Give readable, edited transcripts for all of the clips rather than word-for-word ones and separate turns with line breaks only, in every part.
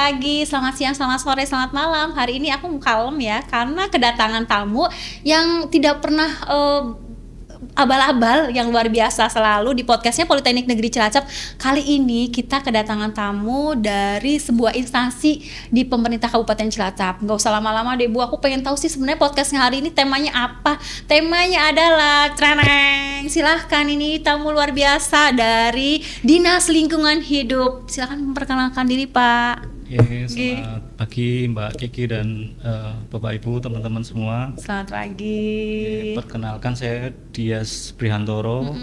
pagi, selamat siang, selamat sore, selamat malam. Hari ini aku kalem ya, karena kedatangan tamu yang tidak pernah abal-abal, yang luar biasa selalu di podcastnya Politeknik Negeri Cilacap. Kali ini kita kedatangan tamu dari sebuah instansi di pemerintah Kabupaten Cilacap. Gak usah lama-lama deh Bu, aku pengen tahu sih sebenarnya podcastnya hari ini temanya apa. Temanya adalah treneng. Silahkan, ini tamu luar biasa dari Dinas Lingkungan Hidup. Silahkan memperkenalkan diri Pak.
Selamat pagi Mbak Kiki dan Bapak Ibu, teman-teman semua.
Selamat pagi.
Perkenalkan, saya Dias Prihantoro,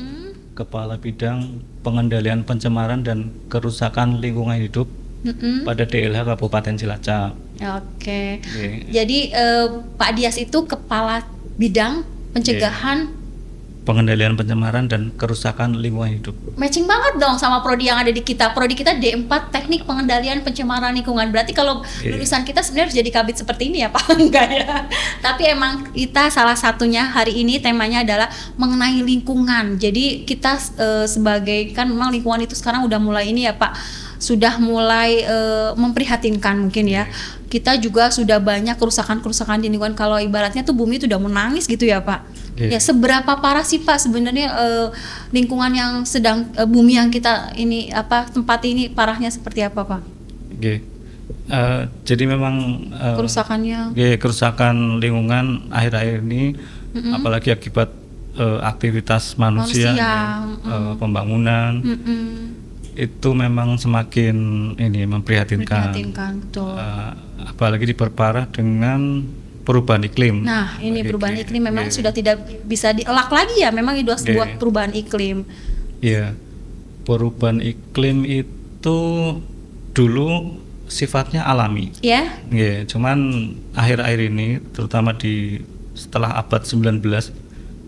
Kepala Bidang Pengendalian Pencemaran dan Kerusakan Lingkungan Hidup pada DLH Kabupaten Cilacap.
Oke. Jadi Pak Dias itu Kepala Bidang Pencegahan
Pengendalian Pencemaran dan Kerusakan Lingkungan Hidup.
Matching banget dong sama prodi yang ada di kita. Prodi kita D4 Teknik Pengendalian Pencemaran Lingkungan. Berarti kalau lulusan kita sebenarnya harus jadi kabit seperti ini ya Pak? Enggak ya. Tapi emang kita salah satunya hari ini temanya adalah mengenai lingkungan. Jadi kita sebagai, kan memang lingkungan itu sekarang udah mulai ini ya Pak, sudah mulai memprihatinkan mungkin ya. Kita juga sudah banyak kerusakan-kerusakan di lingkungan. Kalau ibaratnya tuh bumi itu udah menangis gitu ya Pak. Ya, seberapa parah sih Pak sebenarnya lingkungan yang sedang bumi yang kita ini tempat ini parahnya seperti apa Pak?
Jadi memang kerusakan lingkungan akhir-akhir ini, apalagi akibat aktivitas manusia. Pembangunan. Itu memang semakin memprihatinkan. Betul. Apalagi diperparah dengan perubahan iklim.
Nah, ini perubahan iklim memang sudah tidak bisa dielak lagi ya, memang itu sebuah perubahan iklim.
Iya. Perubahan iklim itu dulu sifatnya alami.
Iya.
Iya, cuman akhir-akhir ini terutama setelah abad 19,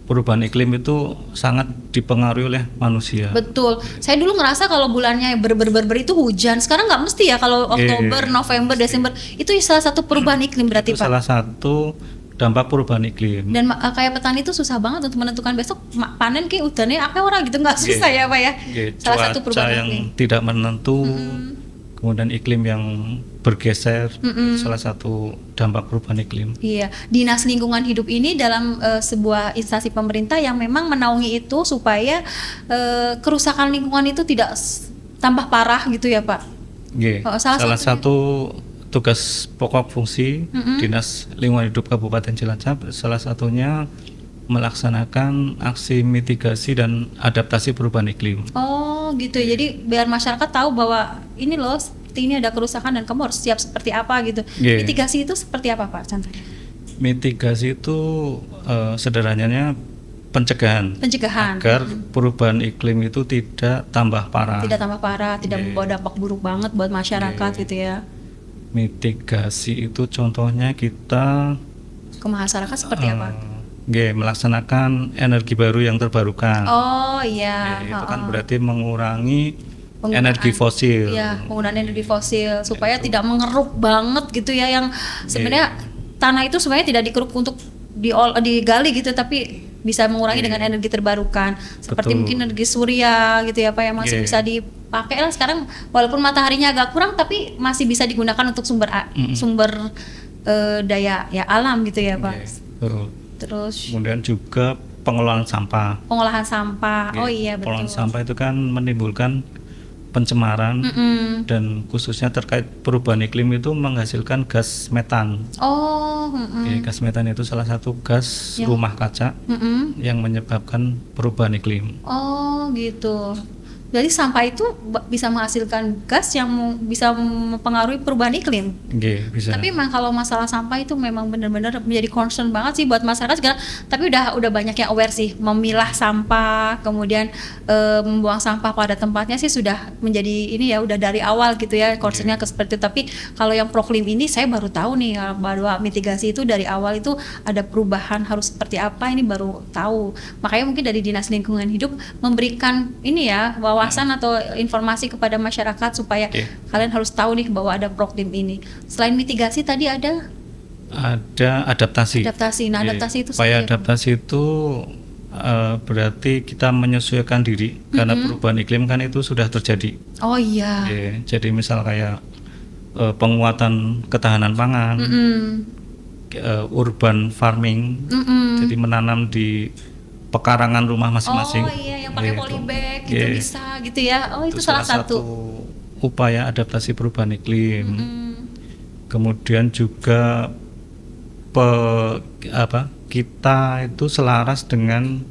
perubahan iklim itu sangat dipengaruhi oleh manusia.
Betul. Saya dulu ngerasa kalau bulannya ber itu hujan. Sekarang nggak mesti ya, kalau Oktober, November, Desember itu salah satu perubahan iklim berarti
itu
Pak.
Salah satu dampak perubahan iklim.
Dan kayak petani itu susah banget untuk menentukan besok panen kayak udannya apa orang gitu, nggak susah ya Pak ya. Salah satu perubahan
yang
iklim
tidak menentu. Kemudian iklim yang bergeser, salah satu dampak perubahan iklim.
Iya, Dinas Lingkungan Hidup ini dalam sebuah instansi pemerintah yang memang menaungi itu supaya kerusakan lingkungan itu tidak tambah parah gitu ya Pak.
Salah satu tugas pokok fungsi Dinas Lingkungan Hidup Kabupaten Cilacap, salah satunya melaksanakan aksi mitigasi dan adaptasi perubahan iklim.
Oh gitu, jadi biar masyarakat tahu bahwa ini loh, seperti ini ada kerusakan dan kamu harus siap seperti apa gitu. Mitigasi itu seperti apa Pak contohnya?
Mitigasi itu sederhananya pencegahan. Agar perubahan iklim itu tidak tambah parah.
Tidak membawa dampak buruk banget buat masyarakat gitu ya.
Mitigasi itu contohnya kita
ke masyarakat seperti apa?
Melaksanakan energi baru yang terbarukan.
Oh iya.
Itu kan berarti mengurangi energi fosil.
Iya, penggunaan energi fosil supaya tidak mengeruk banget gitu ya, yang sebenarnya tanah itu sebenarnya tidak dikeruk untuk digali gitu, tapi bisa mengurangi dengan energi terbarukan. Seperti mungkin energi surya gitu ya Pak, yang masih bisa dipakai lah sekarang, walaupun mataharinya agak kurang tapi masih bisa digunakan untuk sumber daya alam gitu ya Pak. Terus
kemudian juga pengolahan sampah.
Oh iya betul.
Pengolahan sampah itu kan menimbulkan pencemaran dan khususnya terkait perubahan iklim itu menghasilkan gas metan. Gas metan itu salah satu gas rumah kaca yang menyebabkan perubahan iklim.
Oh gitu. Jadi sampah itu bisa menghasilkan gas yang bisa mempengaruhi perubahan iklim.
Bisa.
Tapi memang kalau masalah sampah itu memang benar-benar menjadi concern banget sih buat masyarakat sekarang. Tapi udah banyak yang aware sih, memilah sampah, kemudian membuang sampah pada tempatnya sih sudah menjadi ini ya, udah dari awal gitu ya concernnya seperti itu. Tapi kalau yang proklim ini saya baru tahu nih bahwa mitigasi itu dari awal itu ada perubahan harus seperti apa, ini baru tahu. Makanya mungkin dari Dinas Lingkungan Hidup memberikan ini ya wawasan atau informasi kepada masyarakat supaya kalian harus tahu nih bahwa ada proklim ini. Selain mitigasi tadi ada
adaptasi.
Nah, adaptasi itu
supaya adaptasi itu berarti kita menyesuaikan diri karena perubahan iklim kan itu sudah terjadi.
Oh iya.
Jadi misal kayak penguatan ketahanan pangan, urban farming, jadi menanam di pekarangan rumah masing-masing.
Oh iya, yang pakai polybag gitu bisa gitu ya. Oh itu salah satu
upaya adaptasi perubahan iklim. Kemudian juga kita itu selaras dengan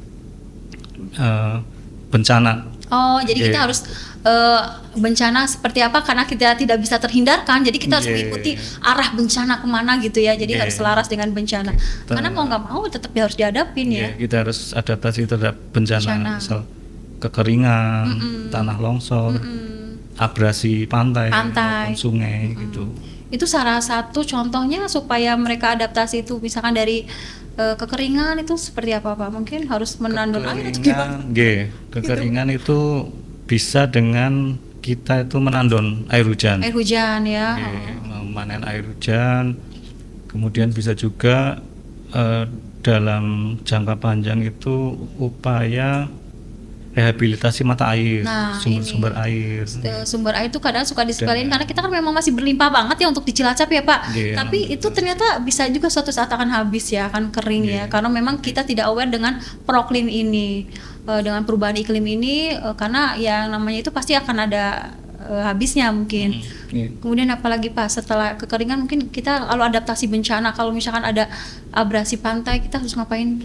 bencana.
Oh, jadi kita harus bencana seperti apa karena kita tidak bisa terhindarkan. Jadi kita harus mengikuti arah bencana kemana gitu ya. Jadi harus selaras dengan bencana. Karena mau nggak mau tetap harus dihadapin ya.
Kita harus adaptasi terhadap bencana. Misal kekeringan, tanah longsor, abrasi pantai. Maupun sungai gitu.
Itu salah satu contohnya supaya mereka adaptasi itu misalkan dari kekeringan itu seperti apa Pak? Mungkin harus menandung air atau gimana?
Kekeringan itu bisa dengan kita itu menandon air hujan.
Air hujan ya.
Memanen air hujan. Kemudian bisa juga dalam jangka panjang itu upaya rehabilitasi mata air, sumber air.
Sumber air itu kadang suka disekaliin karena kita kan memang masih berlimpah banget ya untuk di Cilacap ya Pak. Tapi itu ternyata bisa juga suatu saat akan habis ya, akan kering ya. Karena memang kita tidak aware dengan proklim ini, dengan perubahan iklim ini, karena yang namanya itu pasti akan ada habisnya mungkin. Kemudian apalagi Pak, setelah kekeringan mungkin kita lalu adaptasi bencana. Kalau misalkan ada abrasi pantai, kita harus ngapain?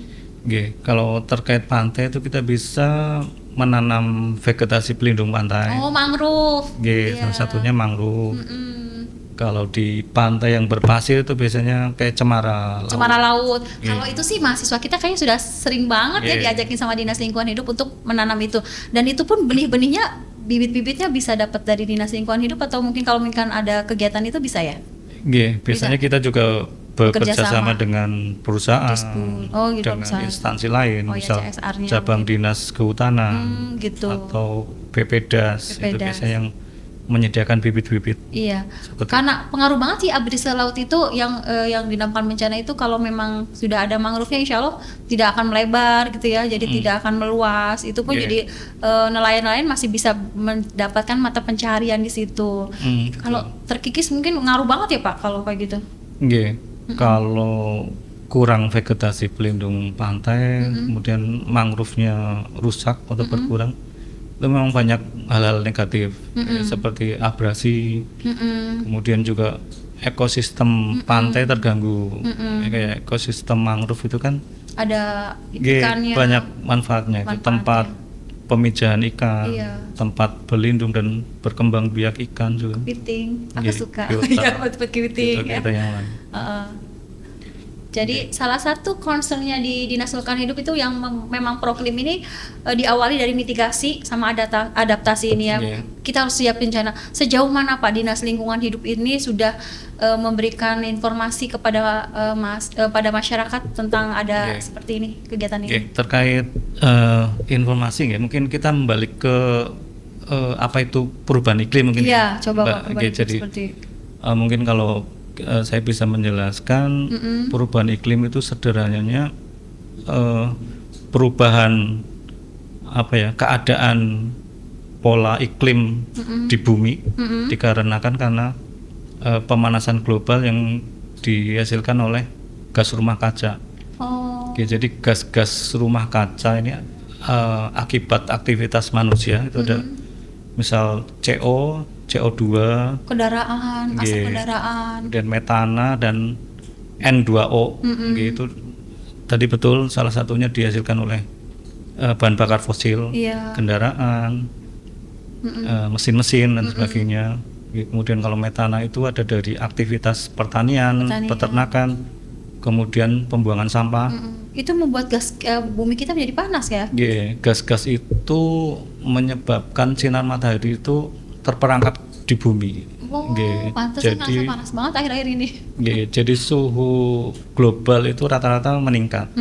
Kalau terkait pantai itu kita bisa menanam vegetasi pelindung pantai.
Oh, mangrove.
Salah satunya mangrove. Kalau di pantai yang berpasir itu biasanya kayak cemara laut.
Cemara laut. Kalau itu sih mahasiswa kita kayaknya sudah sering banget ya diajakin sama Dinas Lingkungan Hidup untuk menanam itu. Dan itu pun benih-benihnya, bibit-bibitnya bisa dapat dari Dinas Lingkungan Hidup atau mungkin kalau ada kegiatan itu bisa ya?
Biasanya kita juga bekerja sama dengan perusahaan, dengan instansi lain, misal cabang dinas kehutanan atau BPDAS, itu biasanya yang menyediakan bibit-bibit.
Iya. Karena pengaruh banget sih abrasi laut itu yang dinamakan bencana itu kalau memang sudah ada mangrove-nya insya Allah tidak akan melebar gitu ya, jadi tidak akan meluas. Itu pun jadi nelayan-nelayan masih bisa mendapatkan mata pencaharian di situ. Kalau terkikis mungkin ngaruh banget ya Pak kalau kayak gitu.
Kalau kurang vegetasi pelindung pantai, kemudian mangrove-nya rusak atau berkurang, itu memang banyak hal-hal negatif seperti abrasi, kemudian juga ekosistem pantai terganggu. Kayak ekosistem mangrove itu kan
ada ikannya,
banyak manfaatnya. Itu tempat pemijahan ikan, tempat berlindung dan berkembang biak ikan juga.
Kepiting, aku suka. Iya, buat kepiting. Jadi salah satu concernnya di Dinas Lingkungan Hidup itu yang memang proklim ini diawali dari mitigasi sama adaptasi ini ya. Kita harus siap bencana. Sejauh mana Pak Dinas Lingkungan Hidup ini sudah memberikan informasi kepada pada masyarakat tentang ada seperti ini kegiatan ini?
Terkait informasi mungkin kita balik ke apa itu perubahan iklim mungkin.
Iya, coba Pak.
Jadi mungkin kalau saya bisa menjelaskan perubahan iklim itu sederhananya perubahan keadaan pola iklim di bumi dikarenakan karena pemanasan global yang dihasilkan oleh gas rumah kaca. Jadi gas-gas rumah kaca ini akibat aktivitas manusia itu ada misal CO2,
kendaraan, asap kendaraan,
dan metana dan N2O, gitu. Tadi betul salah satunya dihasilkan oleh bahan bakar fosil, kendaraan, mesin-mesin dan sebagainya. Kemudian kalau metana itu ada dari aktivitas pertanian. Peternakan, kemudian pembuangan sampah.
Itu membuat gas bumi kita menjadi panas ya?
Gas-gas itu menyebabkan sinar matahari itu terperangkap di bumi.
Pantesan ngerasa panas banget akhir-akhir ini.
Jadi suhu global itu rata-rata meningkat.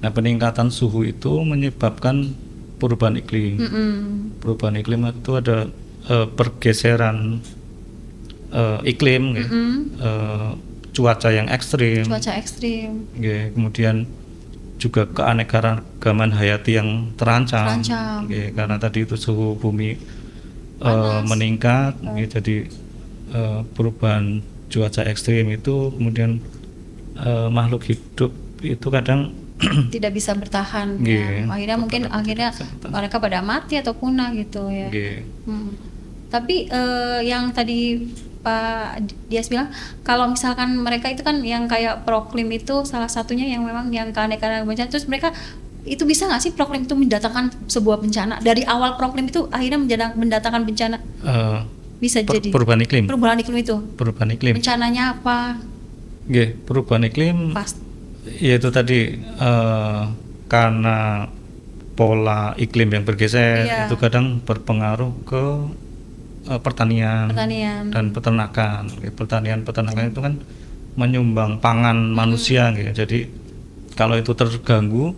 Nah, peningkatan suhu itu menyebabkan perubahan iklim. Perubahan iklim itu ada pergeseran iklim, cuaca yang ekstrim. Kemudian juga keanekaragaman hayati yang terancam. Karena tadi itu suhu bumi meningkat, jadi perubahan cuaca ekstrim itu, kemudian makhluk hidup itu kadang
tidak bisa bertahan.
Yeah.
Akhirnya mereka pada mati atau punah gitu ya.
Yeah.
Tapi yang tadi Pak Dias bilang, kalau misalkan mereka itu kan yang kayak Proklim itu salah satunya yang memang yang keanekaragaman bencana, terus mereka itu bisa nggak sih Proklim itu mendatangkan sebuah bencana? Dari awal Proklim itu akhirnya mendatangkan bencana? Bisa jadi
perubahan iklim.
Perubahan iklim itu.
Perubahan iklim.
Bencananya apa?
Perubahan iklim. Yaitu tadi karena pola iklim yang bergeser itu kadang berpengaruh ke pertanian dan peternakan. Peternakan itu kan menyumbang pangan manusia gitu. Jadi kalau itu terganggu,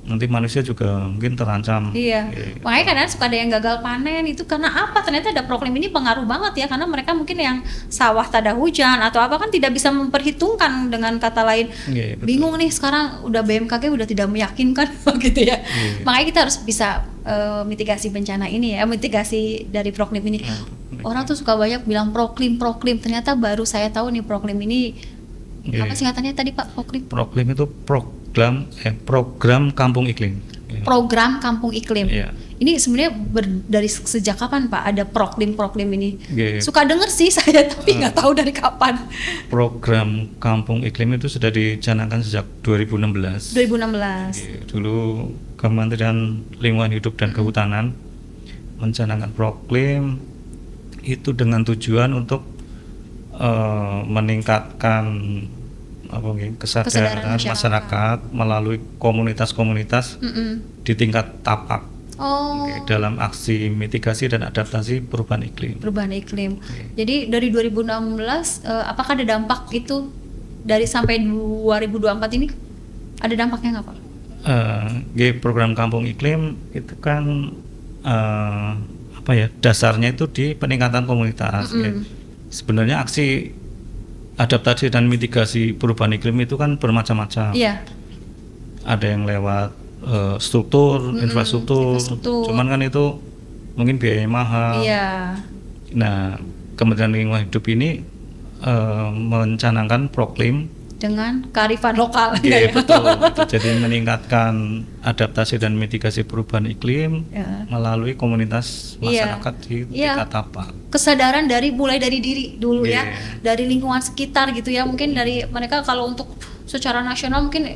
nanti manusia juga mungkin terancam.
Iya. Makanya kadang suka ada yang gagal panen itu karena apa? Ternyata ada Proklim ini pengaruh banget ya, karena mereka mungkin yang sawah tak ada hujan atau apa kan tidak bisa memperhitungkan, dengan kata lain. Bingung nih sekarang udah BMKG udah tidak meyakinkan gitu ya. Makanya kita harus bisa mitigasi bencana ini ya, mitigasi dari Proklim ini. Orang tuh suka banyak bilang Proklim. Ternyata baru saya tahu nih Proklim ini apa singkatannya tadi Pak?
Proklim itu program kampung iklim.
Program kampung iklim. Ini sebenarnya dari sejak kapan Pak ada Proklim ini? Suka denger sih saya, tapi nggak tahu dari kapan.
Program kampung iklim itu sudah dicanangkan sejak 2016. Dulu Kementerian Lingkungan Hidup dan Kehutanan mencanangkan Proklim itu dengan tujuan untuk meningkatkan kesadaran masyarakat melalui komunitas-komunitas di tingkat tapak dalam aksi mitigasi dan adaptasi perubahan iklim.
Jadi dari 2016 apakah ada dampak itu dari sampai 2024 ini? Ada dampaknya nggak Pak?
Program kampung iklim itu kan dasarnya itu di peningkatan komunitas. Sebenarnya aksi adaptasi dan mitigasi perubahan iklim itu kan bermacam-macam. Ada yang lewat struktur, infrastruktur. Cuman kan itu mungkin biayanya mahal. Nah, Kementerian Lingkungan Hidup ini mencanangkan Proklim
dengan kearifan lokal.
Betul. Jadi meningkatkan adaptasi dan mitigasi perubahan iklim melalui komunitas masyarakat di tingkat tapak.
Kesadaran mulai dari diri dulu ya, dari lingkungan sekitar gitu ya. Mungkin dari mereka kalau untuk secara nasional mungkin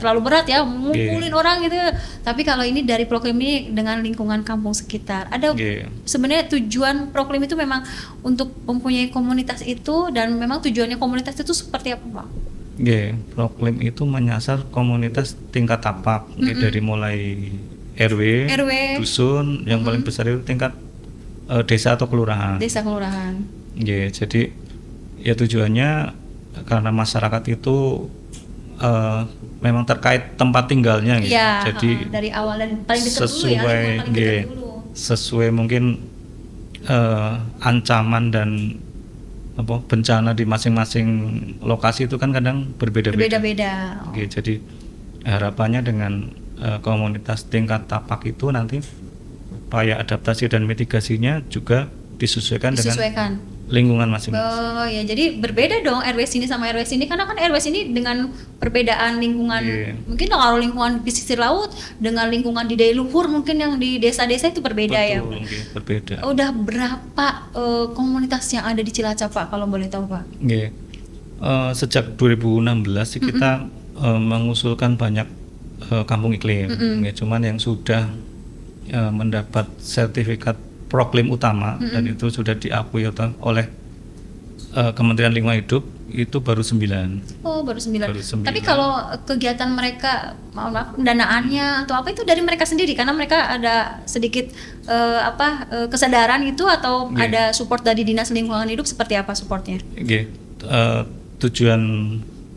terlalu berat ya ngumpulin orang gitu. Tapi kalau ini dari Proklim ini dengan lingkungan kampung sekitar. Ada sebenarnya tujuan Proklim itu memang untuk mempunyai komunitas itu, dan memang tujuannya komunitas itu seperti apa Pak?
Proklim itu menyasar komunitas tingkat tapak, dari mulai RW, dusun, yang paling besar itu tingkat desa atau kelurahan. Jadi ya tujuannya karena masyarakat itu memang terkait tempat tinggalnya gitu. Jadi
dari awal dan paling dekat dulu
sesuai mungkin ancaman dan bencana di masing-masing lokasi itu kan kadang berbeda-beda. Jadi harapannya dengan komunitas tingkat tapak itu nanti upaya adaptasi dan mitigasinya juga disesuaikan dengan lingkungan masing-masing.
Jadi berbeda dong RW sini sama RW sini, karena kan RW sini dengan perbedaan lingkungan. Mungkin kalau lingkungan pesisir laut dengan lingkungan di daerah luhur mungkin yang di desa-desa itu berbeda.
Berbeda.
Udah berapa komunitas yang ada di Cilacap Pak, kalau boleh tahu Pak?
Sejak 2016 kita mengusulkan banyak kampung iklim. Cuman yang sudah mendapat sertifikat Proklim utama dan itu sudah diakui oleh Kementerian Lingkungan Hidup itu baru 9.
Baru 9. Tapi kalau kegiatan mereka, maaf, pendanaannya atau apa itu dari mereka sendiri, karena mereka ada sedikit kesadaran itu, atau ada support dari Dinas Lingkungan Hidup, seperti apa supportnya?
Tujuan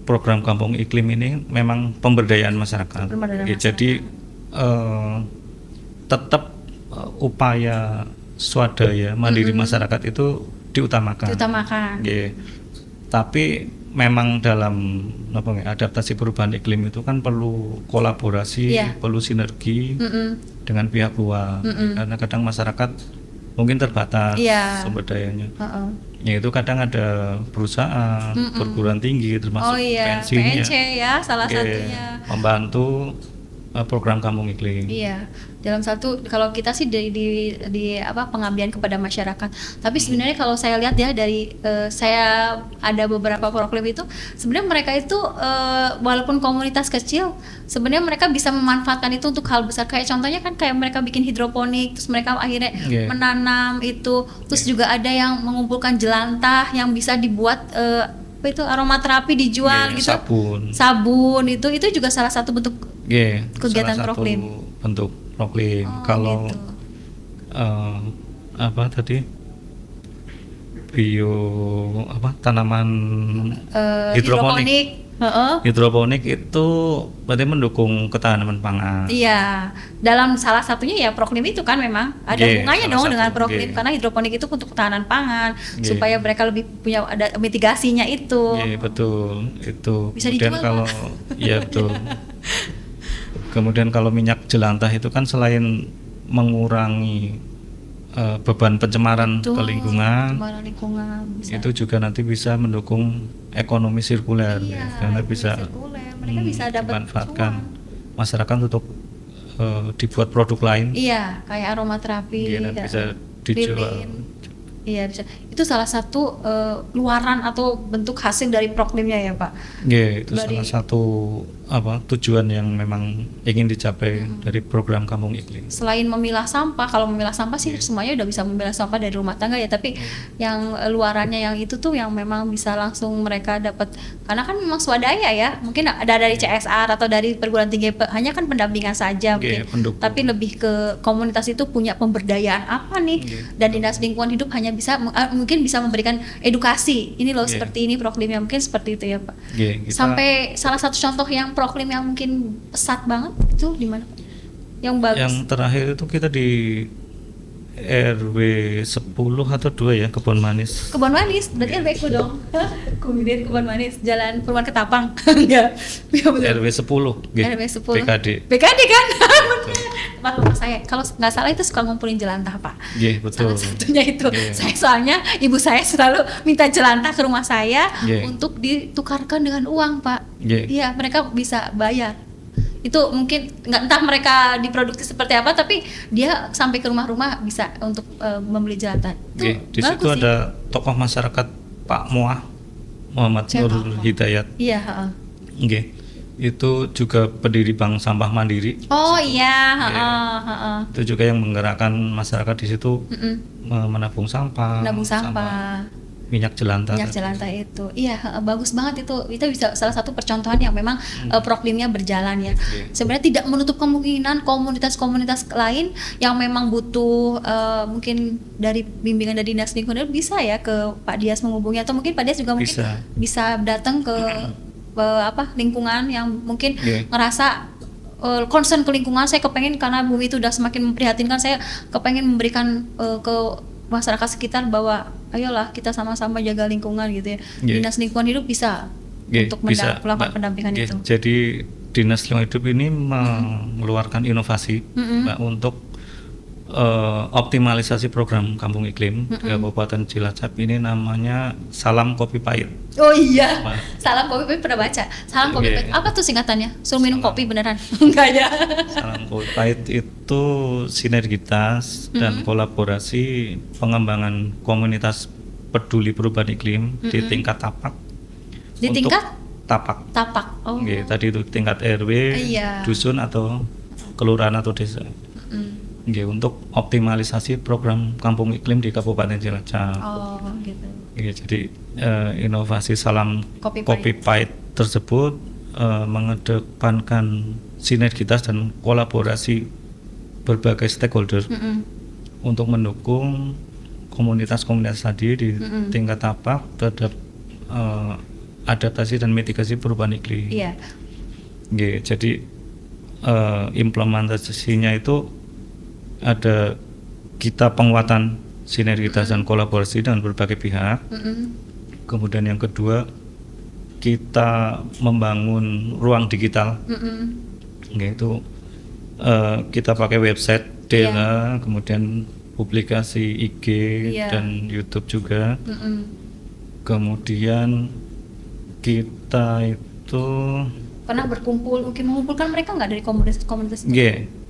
program Kampung Iklim ini memang pemberdayaan masyarakat. Jadi tetap upaya swadaya mandiri masyarakat itu diutamakan. Tapi memang dalam adaptasi perubahan iklim itu kan perlu kolaborasi, perlu sinergi dengan pihak luar. Karena kadang masyarakat mungkin terbatas
Iya.
sumber dayanya. Ya itu kadang ada perusahaan, perguruan tinggi termasuk
PNC ya salah satunya
membantu program Kampung Iklim.
Iya, dalam satu kalau kita sih di apa pengabdian kepada masyarakat. Tapi sebenarnya kalau saya lihat ya dari saya ada beberapa proklim itu, sebenarnya mereka itu walaupun komunitas kecil, sebenarnya mereka bisa memanfaatkan itu untuk hal besar. Kayak contohnya kan kayak mereka bikin hidroponik, terus mereka akhirnya menanam itu, terus juga ada yang mengumpulkan jelantah yang bisa dibuat apa itu aromaterapi dijual gitu. Sabun itu juga salah satu bentuk kegiatan proklim.
Bentuk proklim. Kalau gitu. Apa tadi tanaman hidroponik. Hidroponik itu berarti mendukung ketahanan pangan.
Iya, dalam salah satunya ya proklim itu kan memang ada hubungannya dong dengan proklim karena hidroponik itu untuk ketahanan pangan supaya mereka lebih punya ada mitigasinya itu.
Betul itu.
Bisa
kemudian
dijual,
kalau betul. Kemudian kalau minyak jelantah itu kan selain mengurangi beban pencemaran ke lingkungan, itu juga nanti bisa mendukung ekonomi sirkuler, karena bisa dimanfaatkan masyarakat untuk dibuat produk lain.
Iya, kayak aromaterapi.
Dan bisa dijual.
Iya bisa. Itu salah satu luaran atau bentuk hasil dari proklimnya ya Pak.
Itu salah satu tujuan yang memang ingin dicapai dari program Kampung Iklim.
Selain memilah sampah, kalau memilah sampah sih semuanya udah bisa memilah sampah dari rumah tangga ya. Tapi yang luarannya yang itu tuh yang memang bisa langsung mereka dapat, karena kan memang swadaya ya. Mungkin ada dari CSR atau dari perguruan tinggi, hanya kan pendampingan saja mungkin. Tapi lebih ke komunitas itu punya pemberdayaan apa nih? Dan Dinas Lingkungan Hidup hanya bisa mungkin bisa memberikan edukasi. Ini loh seperti ini proklimnya, mungkin seperti itu ya Pak. Sampai salah satu contoh yang proklim yang mungkin pesat banget itu di mana? Yang bagus.
Yang terakhir itu kita di RW 10 atau 2 ya, Kebon Manis.
Kebon Manis, berarti RW ku dong. Kemudian Kebon Manis, Jalan Perumahan Ketapang. Enggak.
RW 10.
RW 10. BKD kan? Tempat rumah saya. Kalau nggak salah itu suka ngumpulin jelantah Pak.
Betul.
Salah satunya itu. Saya soalnya ibu saya selalu minta jelantah ke rumah saya untuk ditukarkan dengan uang Pak. Iya, mereka bisa bayar. Itu mungkin nggak entah mereka diproduksi seperti apa, tapi dia sampai ke rumah-rumah bisa untuk membeli jelantah.
Di situ ada tokoh masyarakat Pak Muhammad Nurul Hidayat.
Iya.
Itu juga pendiri Bank Sampah Mandiri.
Oh iya.
Itu juga yang menggerakkan masyarakat di situ menabung sampah. Minyak jelantah
itu bagus banget itu bisa salah satu percontohan yang memang proklimnya berjalan ya. Sebenarnya tidak menutup kemungkinan komunitas-komunitas lain yang memang butuh mungkin dari bimbingan dari Dinas Lingkungan bisa ya ke Pak Dias menghubungi, atau mungkin Pak Dias juga mungkin bisa datang ke lingkungan yang mungkin ngerasa concern ke lingkungan. Saya kepengen karena bumi itu udah semakin memprihatinkan, saya kepengen memberikan ke masyarakat sekitar bahwa ayolah kita sama-sama jaga lingkungan gitu ya. Dinas Lingkungan Hidup bisa untuk melakukan pendampingan itu.
Jadi Dinas Lingkungan Hidup ini mengeluarkan inovasi untuk optimalisasi program Kampung Iklim di Kabupaten Cilacap. Ini namanya Salam Kopi Pahit.
Oh iya, Salam Kopi Pahit pernah baca. Salam Kopi Pahit, apa tuh singkatannya? Suruh minum kopi beneran? Enggak ya.
Salam Kopi Pahit itu sinergitas dan kolaborasi pengembangan komunitas peduli perubahan iklim di tingkat tapak.
Di tingkat?
Tapak.
Oh.
Tadi itu tingkat RW, dusun atau kelurahan atau desa. Untuk optimalisasi program Kampung Iklim di Kabupaten Cilacap.
Oh, gitu.
Jadi inovasi Salam Kopi Pahit tersebut mengedepankan sinergitas dan kolaborasi berbagai stakeholder untuk mendukung komunitas-komunitas tadi di tingkat tapak terhadap adaptasi dan mitigasi perubahan iklim.
Iya.
Jadi implementasinya itu ada kita penguatan sinergitas dan kolaborasi dengan berbagai pihak. Kemudian yang kedua, kita membangun ruang digital. Yaitu kita pakai website Dela, kemudian publikasi IG dan YouTube juga. Kemudian kita itu
pernah berkumpul, mungkin mengumpulkan mereka nggak dari komunitas itu?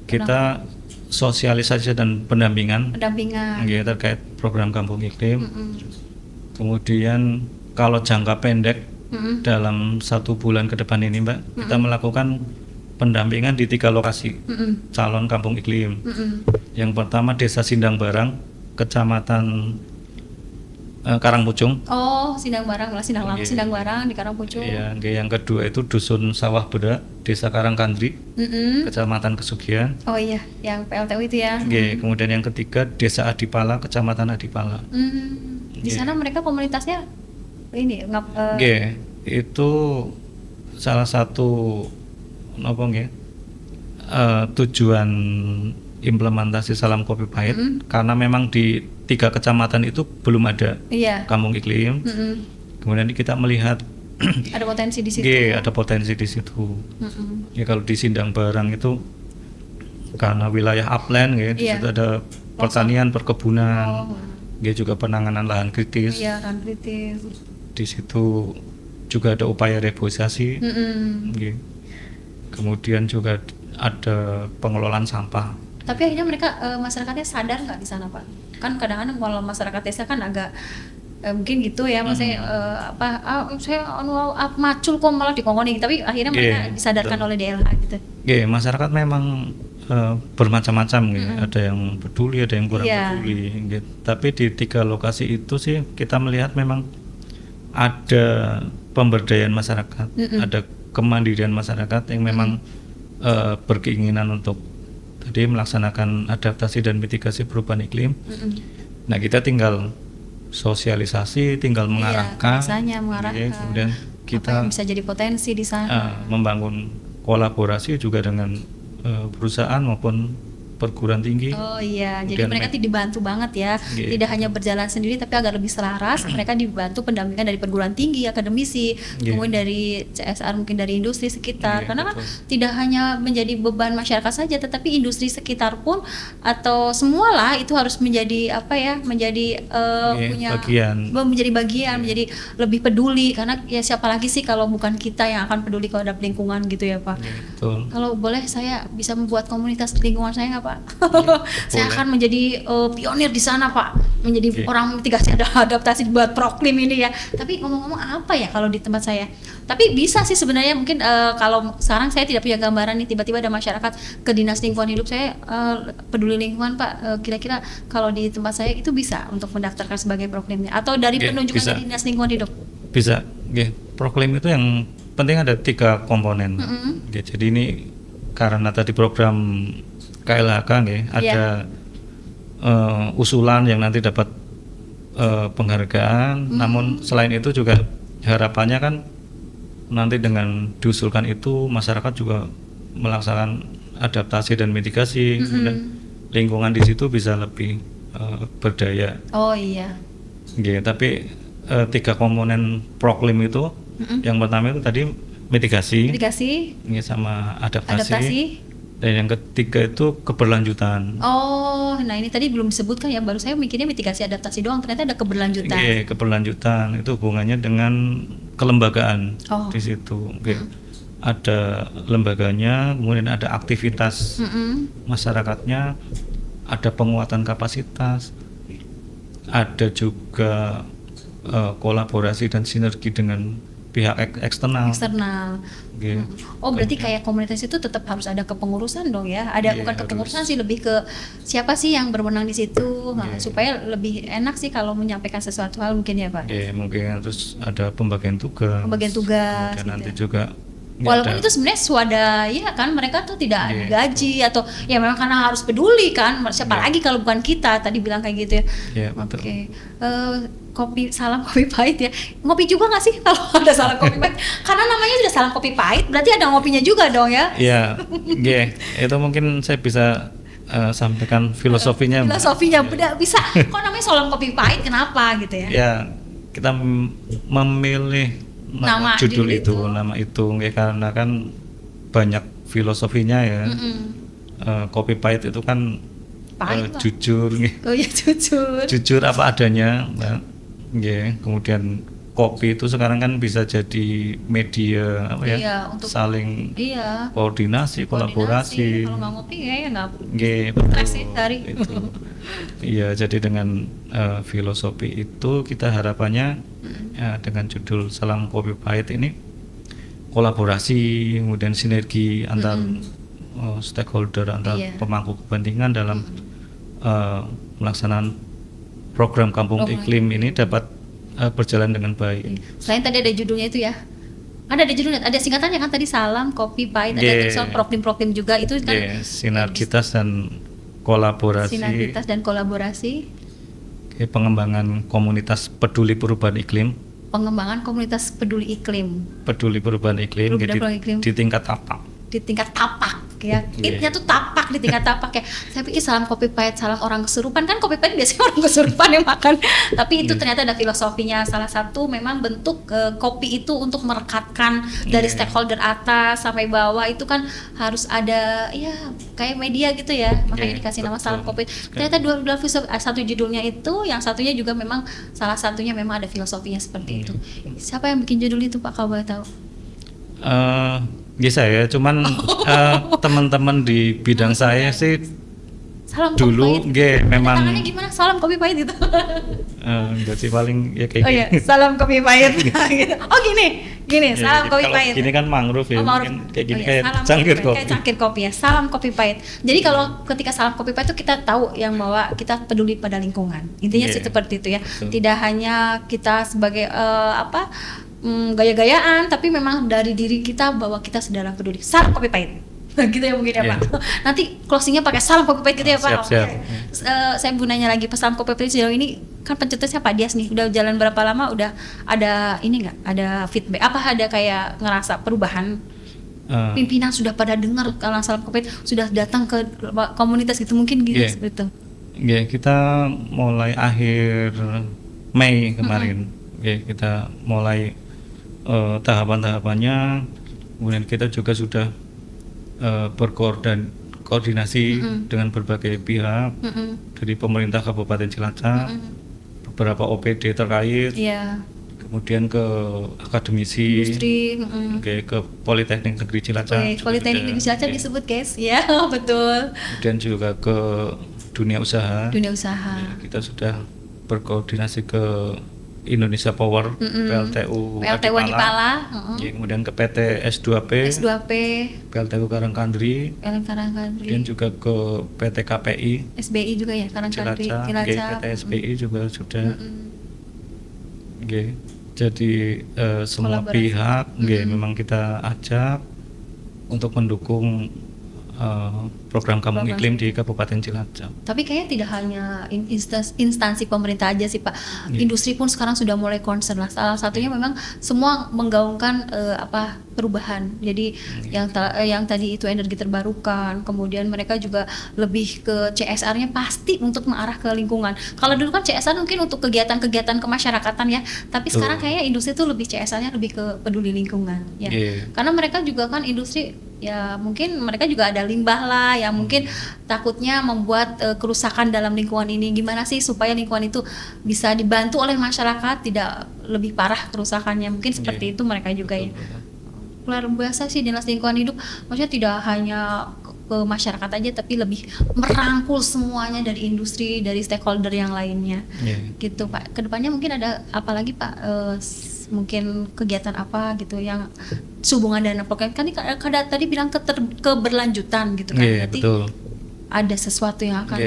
Kita sosialisasi dan pendampingan terkait program Kampung Iklim. Kemudian kalau jangka pendek dalam 1 bulan ke depan ini Mbak, kita melakukan pendampingan di 3 lokasi calon Kampung Iklim. Yang pertama Desa Sindang Barang, Kecamatan Karangpucung.
Sindang Barang di Karangpucung.
Yang kedua itu Dusun Sawah Berak, Desa Karangkandri, Kecamatan Kesugihan.
Yang PLTU itu ya.
Kemudian yang ketiga Desa Adipala, Kecamatan Adipala.
Di sana mereka komunitasnya ini
itu salah satu tujuan implementasi Salam Kopi Pahit, karena memang di 3 kecamatan itu belum ada Kampung Iklim. Kemudian kita melihat
ada potensi di situ.
Ada potensi di situ. Kalau di Sindang Barang itu karena wilayah upland di situ ada pertanian, perkebunan. Juga penanganan lahan kritis.
Lahan kritis.
Di situ juga ada upaya reboisasi. Kemudian juga ada pengelolaan sampah.
Tapi akhirnya mereka masyarakatnya sadar nggak di sana Pak? Kan kadang-kadang kalau masyarakat desa kan agak mungkin gitu ya, maksudnya saya macul kok malah dikongkoni, tapi akhirnya mereka disadarkan oleh DLH gitu.
Masyarakat memang bermacam-macam ada yang peduli, ada yang kurang peduli. Tapi di 3 lokasi itu sih kita melihat memang ada pemberdayaan masyarakat, ada kemandirian masyarakat yang memang berkeinginan untuk tadi melaksanakan adaptasi dan mitigasi perubahan iklim. Nah kita tinggal sosialisasi, tinggal mengarahkan. Kemudian kita
apa yang bisa jadi potensi di sana.
Membangun kolaborasi juga dengan perusahaan maupun perguruan tinggi.
Jadi mereka dibantu banget ya. Tidak hanya berjalan sendiri tapi agar lebih selaras, mereka dibantu pendampingan dari perguruan tinggi, akademisi, kemudian dari CSR, mungkin dari industri sekitar. Karena kan tidak hanya menjadi beban masyarakat saja, tetapi industri sekitar pun atau semualah itu harus menjadi menjadi menjadi bagian, menjadi lebih peduli. Karena siapa lagi sih kalau bukan kita yang akan peduli terhadap lingkungan gitu ya Pak. Kalau boleh saya bisa membuat komunitas lingkungan saya nggak Pak? Saya akan menjadi pionir di sana Pak, menjadi orang mitigasi adaptasi buat Proklim ini ya. Tapi ngomong-ngomong apa ya kalau di tempat saya? Tapi bisa sih sebenarnya, mungkin kalau sekarang saya tidak punya gambaran nih, tiba-tiba ada masyarakat ke Dinas Lingkungan Hidup, saya peduli lingkungan Pak, kira-kira kalau di tempat saya itu bisa untuk mendaftarkan sebagai Proklimnya atau dari penunjukan dari Dinas Lingkungan Hidup?
Bisa. Proklim itu yang penting ada 3 komponen. Jadi ini karena tadi program KLHK ada usulan yang nanti dapat penghargaan. Namun selain itu juga harapannya kan nanti dengan diusulkan itu masyarakat juga melaksanakan adaptasi dan mitigasi, kemudian lingkungan di situ bisa lebih berdaya. Tapi 3 komponen Proklim itu, yang pertama itu tadi mitigasi sama adaptasi. Dan yang ketiga itu keberlanjutan.
Nah ini tadi belum disebutkan ya, baru saya mikirnya mitigasi adaptasi doang, ternyata ada keberlanjutan.
Keberlanjutan itu hubungannya dengan kelembagaan di situ. Ada lembaganya, kemudian ada aktivitas masyarakatnya, ada penguatan kapasitas, ada juga kolaborasi dan sinergi dengan pihak eksternal. Berarti kayak komunitas itu tetap harus ada kepengurusan dong ya. Bukan kepengurusan sih, lebih ke siapa sih yang berwenang di situ, supaya lebih enak sih kalau menyampaikan sesuatu hal mungkin ya Pak. Mungkin terus ada pembagian tugas.
Dan
nanti juga
walaupun itu sebenarnya swadaya kan, mereka tuh tidak digaji atau ya memang karena harus peduli kan, siapa lagi kalau bukan kita, tadi bilang kayak gitu ya. Salam Kopi Pahit ya, ngopi juga nggak sih kalau ada Salam Kopi Pahit? Karena namanya sudah Salam Kopi Pahit, berarti ada ngopinya juga dong ya?
Itu mungkin saya bisa sampaikan filosofinya.
Bisa. Kok namanya Salam Kopi Pahit, kenapa gitu ya?
Kita memilih nama judul itu, nama itu karena kan banyak filosofinya ya. Kopi pahit itu kan
pahit, Pak.
Jujur nggih.
Oh ya, jujur.
Jujur apa adanya, Mbak. Nggih, kemudian kopi itu sekarang kan bisa jadi media apa ya?
Iya, untuk
saling koordinasi, kolaborasi.
Kalau nggak ngopi ya nggak
Nggih,
stres sih hari.
Itu. Iya, jadi dengan filosofi itu kita harapannya ya, dengan judul Salam Kopi Pahit ini kolaborasi, kemudian sinergi antar stakeholder, antar pemangku kepentingan dalam pelaksanaan program Kampung Iklim ini dapat berjalan dengan baik.
Selain tadi ada judulnya itu ya, ada judulnya, ada singkatannya kan tadi Salam Kopi Pahit, ada tulisan Proklim juga itu kan.
Sinergitas dan kolaborasi.
Sinergitas dan kolaborasi.
Pengembangan komunitas peduli perubahan iklim.
Pengembangan komunitas peduli iklim.
Peduli perubahan iklim, di tingkat tapak.
Di tingkat tapak ya, itnya tuh tapak, di tingkat tapak ya. Saya pikir salam kopi pahit, salam orang kesurupan, kan kopi pahit biasanya orang kesurupan yang makan. Tapi itu ternyata ada filosofinya. Salah satu memang bentuk kopi itu untuk merekatkan dari stakeholder atas sampai bawah itu kan harus ada ya kayak media gitu ya. Makanya dikasih nama salam kopi. Ternyata dua filosofi, satu judulnya itu, yang satunya juga memang salah satunya memang ada filosofinya seperti itu. Siapa yang bikin judul itu Pak, kalau boleh tahu?
Ya saya, cuman teman-teman di bidang saya sih
salam
dulu memang
tangannya gimana salam kopi pahit gitu.
Enggak sih, paling ya kayak
gini. Salam kopi pahit gitu. Oh gini salam kopi pahit.
Gini kan mangrove ya, kayak gini kayak cangkir kopi. Kayak
cangkir kopi ya, salam kopi pahit. Jadi kalau ketika salam kopi pahit itu kita tahu yang bahwa kita peduli pada lingkungan. Intinya seperti itu ya. Tidak hanya kita sebagai gaya-gayaan, tapi memang dari diri kita bahwa kita sedang peduli. Salam kopi pahit. Gitu ya mungkin ya Pak. Nanti closingnya pakai salam kopi pahit gitu ya Pak.
Siap.
Saya mau nanya lagi, pesan kopi pahit sejauh ini kan pencetusnya Pak Dias nih, udah jalan berapa lama, udah ada ini nggak? Ada feedback? Apa ada kayak ngerasa perubahan? Pimpinan sudah pada dengar kalau salam kopi pahit, sudah datang ke komunitas gitu mungkin gitu seperti itu.
Kita mulai akhir Mei kemarin. Kita mulai tahapan-tahapannya, kemudian kita juga sudah berkoordinasi dengan berbagai pihak dari pemerintah Kabupaten Cilacap, beberapa OPD terkait, kemudian ke akademisi, industri, ke Politeknik Negeri Cilacap.
Politeknik Negeri Cilacap disebut guys, ya betul.
Kemudian juga ke dunia usaha. Kita sudah berkoordinasi ke Indonesia Power, PLTU Adipala, kemudian ke PT S2P, PLTU Karangkandri, kemudian juga ke PT KPI,
SBI juga ya, Karangkandri,
Cilacap, PT SBI juga sudah. Jadi semua pihak memang kita ajak untuk mendukung program Kampung Iklim di Kabupaten Cilacap.
Tapi kayaknya tidak hanya instansi pemerintah aja sih Pak, industri pun sekarang sudah mulai concern lah. Salah satunya memang semua menggaungkan perubahan. Jadi yang tadi itu energi terbarukan, kemudian mereka juga lebih ke CSR-nya pasti untuk mengarah ke lingkungan. Kalau dulu kan CSR mungkin untuk kegiatan-kegiatan kemasyarakatan ya, tapi sekarang kayaknya industri itu lebih CSR-nya lebih ke peduli lingkungan ya. Karena mereka juga kan industri ya, mungkin mereka juga ada limbah lah yang mungkin takutnya membuat kerusakan dalam lingkungan ini. Gimana sih supaya lingkungan itu bisa dibantu oleh masyarakat, tidak lebih parah kerusakannya, mungkin seperti itu mereka juga ya. Luar biasa sih Dinas Lingkungan Hidup, maksudnya tidak hanya ke masyarakat aja tapi lebih merangkul semuanya dari industri, dari stakeholder yang lainnya. Gitu Pak. Kedepannya mungkin ada apa lagi Pak, mungkin kegiatan apa gitu yang sehubungan dengan program kan tadi bilang keberlanjutan gitu kan. Berarti
betul.
Ada sesuatu yang akan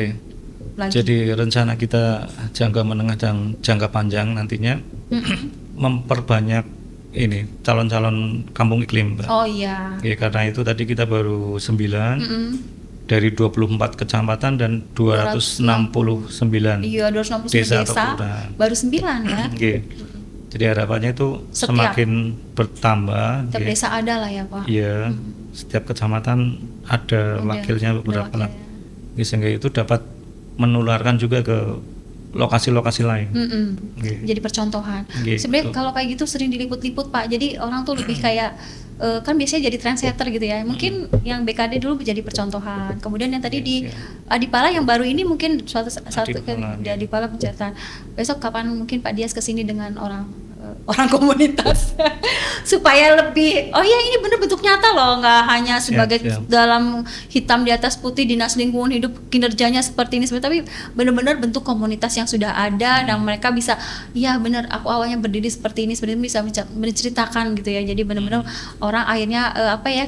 lagi.
Jadi rencana kita jangka menengah dan jangka panjang nantinya memperbanyak ini calon-calon kampung iklim, Mbak.
Oh iya.
Karena itu tadi kita baru 9 dari 24 kecamatan dan 269
desa baru 9 ya.
Jadi harapannya itu semakin bertambah.
Setiap desa ada lah ya Pak.
Iya, setiap kecamatan ada wakilnya beberapa lah. Sehingga itu dapat menularkan juga ke lokasi-lokasi lain.
Jadi percontohan. Sebenarnya kalau kayak gitu sering diliput-liput Pak. Jadi orang tuh lebih kayak kan biasanya jadi trendsetter gitu ya. Mungkin yang BKD dulu menjadi percontohan. Kemudian yang tadi di Adipala yang baru ini mungkin satu di Adipala pencetan. Besok kapan mungkin Pak Dias kesini dengan orang komunitas supaya lebih ini bener bentuk nyata loh, nggak hanya sebagai dalam hitam di atas putih dinas lingkungan hidup kinerjanya seperti ini, tapi benar-benar bentuk komunitas yang sudah ada dan mereka bisa benar aku awalnya berdiri seperti ini bisa menceritakan gitu ya. Jadi benar-benar orang akhirnya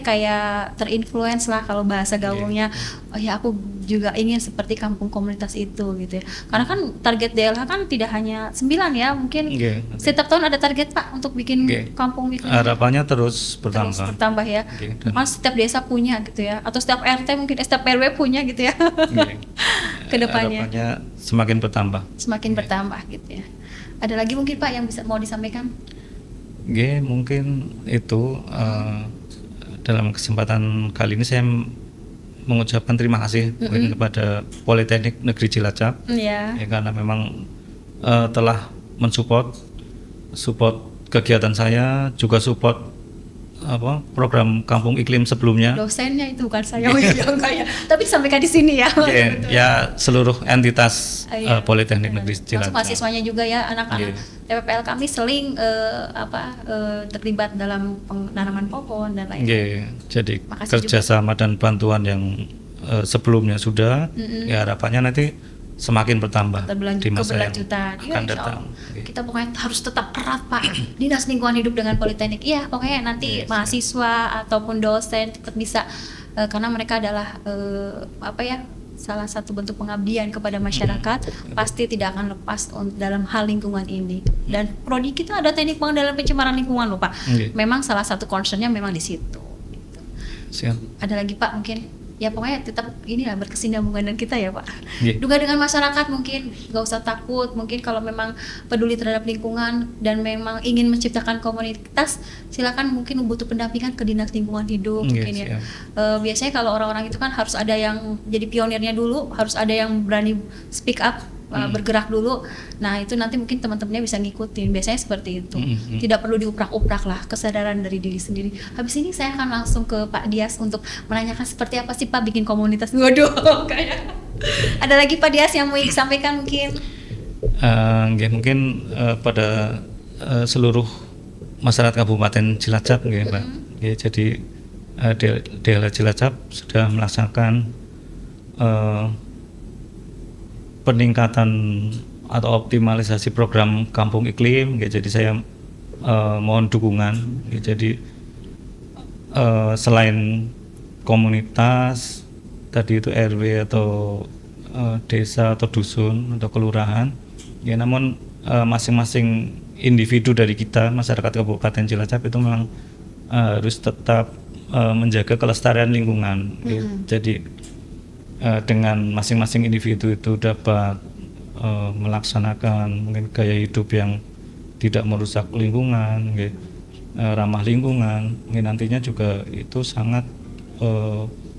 kayak terinfluence lah kalau bahasa gaulnya. Aku juga ingin seperti kampung komunitas itu gitu ya. Karena kan target DLH kan tidak hanya 9 ya, mungkin setiap tahun ada target Pak untuk bikin kampung iklim.
Harapannya terus bertambah.
Terus bertambah ya. Mas setiap desa punya gitu ya, atau setiap RT mungkin setiap RW punya gitu ya. Kedepannya.
Harapannya semakin bertambah.
Semakin bertambah gitu ya. Ada lagi mungkin Pak yang bisa mau disampaikan?
Mungkin itu dalam kesempatan kali ini saya mengucapkan terima kasih kepada Politeknik Negeri Cilacap karena memang telah mensupport kegiatan saya, juga support program Kampung Iklim sebelumnya.
Dosennya itu bukan saya, enggak ya. Tapi disampaikan di sini ya.
Ya seluruh entitas Politeknik Negeri Cilacap.
Mahasiswanya juga ya, anak-anak TPPL kami seling terlibat dalam penanaman pohon dan lain-lain.
Jadi kerjasama dan bantuan yang sebelumnya sudah, harapannya nanti semakin bertambah di masa yang akan datang.
Kita pokoknya harus tetap erat Pak, Dinas Lingkungan Hidup dengan Politeknik. Pokoknya nanti mahasiswa ataupun dosen tetap bisa karena mereka adalah salah satu bentuk pengabdian kepada masyarakat, pasti tidak akan lepas dalam hal lingkungan ini. Dan prodi kita ada teknik pengendalian pencemaran lingkungan loh Pak. Memang salah satu concernnya memang di situ. Gitu. Ada lagi Pak mungkin? Ya pokoknya tetap inilah berkesinambungan dengan kita ya Pak. Juga dengan masyarakat mungkin gak usah takut, mungkin kalau memang peduli terhadap lingkungan dan memang ingin menciptakan komunitas, silakan mungkin butuh pendampingan ke Dinas Lingkungan Hidup mungkin ya. Biasanya kalau orang-orang itu kan harus ada yang jadi pionirnya dulu, harus ada yang berani speak up, bergerak dulu. Nah itu nanti mungkin teman-temannya bisa ngikutin. Biasanya seperti itu. Tidak perlu diuprak-uprak lah, kesadaran dari diri sendiri. Habis ini saya akan langsung ke Pak Dias untuk menanyakan seperti apa sih Pak bikin komunitas. Waduh, kayak ada lagi Pak Dias yang mau disampaikan mungkin?
Mungkin pada seluruh masyarakat Kabupaten Cilacap, Pak. Jadi DLH Cilacap sudah melaksanakan peningkatan atau optimalisasi program Kampung Iklim. Jadi saya mohon dukungan. Jadi selain komunitas tadi itu RW atau desa atau dusun atau kelurahan, namun masing-masing individu dari kita masyarakat Kabupaten Cilacap itu memang harus tetap menjaga kelestarian lingkungan. Jadi dengan masing-masing individu itu dapat melaksanakan mungkin gaya hidup yang tidak merusak lingkungan, ramah lingkungan, nantinya juga itu sangat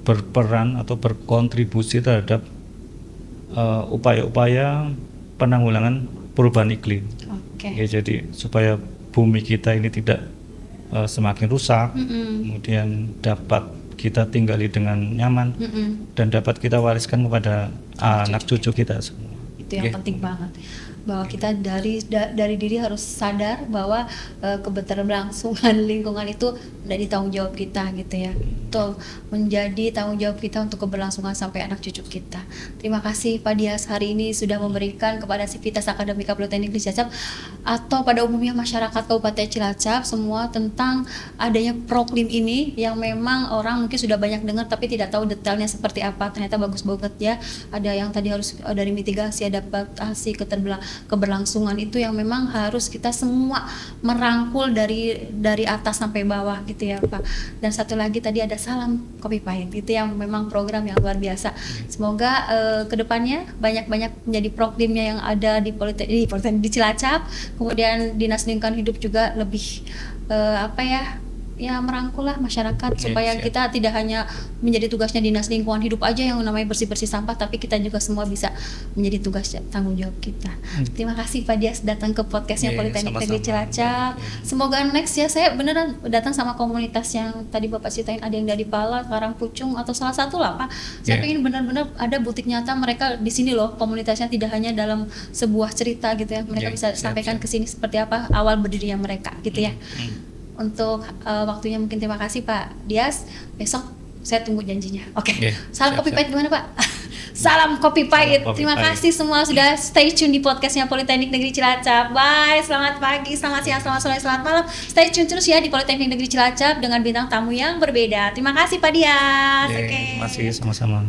berperan atau berkontribusi terhadap upaya-upaya penanggulangan perubahan iklim. Jadi supaya bumi kita ini tidak semakin rusak, kemudian dapat kita tinggali dengan nyaman dan dapat kita wariskan kepada anak cucu kita semua.
Itu yang penting banget, bahwa kita dari diri harus sadar bahwa keberlangsungan lingkungan itu menjadi tanggung jawab kita gitu ya. Itu menjadi tanggung jawab kita untuk keberlangsungan sampai anak cucu kita. Terima kasih Pak Dias hari ini sudah memberikan kepada Sivitas Akademika Politeknik Cilacap atau pada umumnya masyarakat Kabupaten Cilacap semua tentang adanya proklim ini yang memang orang mungkin sudah banyak dengar tapi tidak tahu detailnya seperti apa. Ternyata bagus banget ya. Ada yang tadi harus dari mitigasi, adaptasi, keberlangsungan itu yang memang harus kita semua merangkul dari atas sampai bawah gitu ya Pak. Dan satu lagi tadi ada salam kopi pahit, itu yang memang program yang luar biasa. Semoga kedepannya banyak-banyak menjadi proklimnya yang ada di Politeknik di Cilacap, kemudian Dinas Lingkungan Hidup juga lebih ya merangkullah masyarakat supaya kita tidak hanya menjadi tugasnya Dinas Lingkungan Hidup aja yang namanya bersih-bersih sampah, tapi kita juga semua bisa menjadi tugas tanggung jawab kita. Terima kasih Pak Dias datang ke podcastnya Politeknik Negeri Cilacap. Semoga next ya, saya beneran datang sama komunitas yang tadi Bapak ceritain, ada yang dari Pala, Karangpucung atau salah satu lah Pak. Saya pengen benar-benar ada butik nyata mereka di sini loh, komunitasnya tidak hanya dalam sebuah cerita gitu ya, mereka bisa sampaikan ke sini seperti apa awal berdirinya mereka gitu ya. Untuk waktunya mungkin terima kasih Pak Dias. Besok saya tunggu janjinya. Oke. Salam Kopi Pahit gimana Pak? Salam Kopi Pahit. Terima kasih semua sudah stay tune di podcastnya Politeknik Negeri Cilacap. Bye. Selamat pagi, selamat siang, selamat sore, selamat malam. Stay tune terus ya di Politeknik Negeri Cilacap dengan bintang tamu yang berbeda. Terima kasih Pak Dias.
Oke. Terima kasih sama-sama.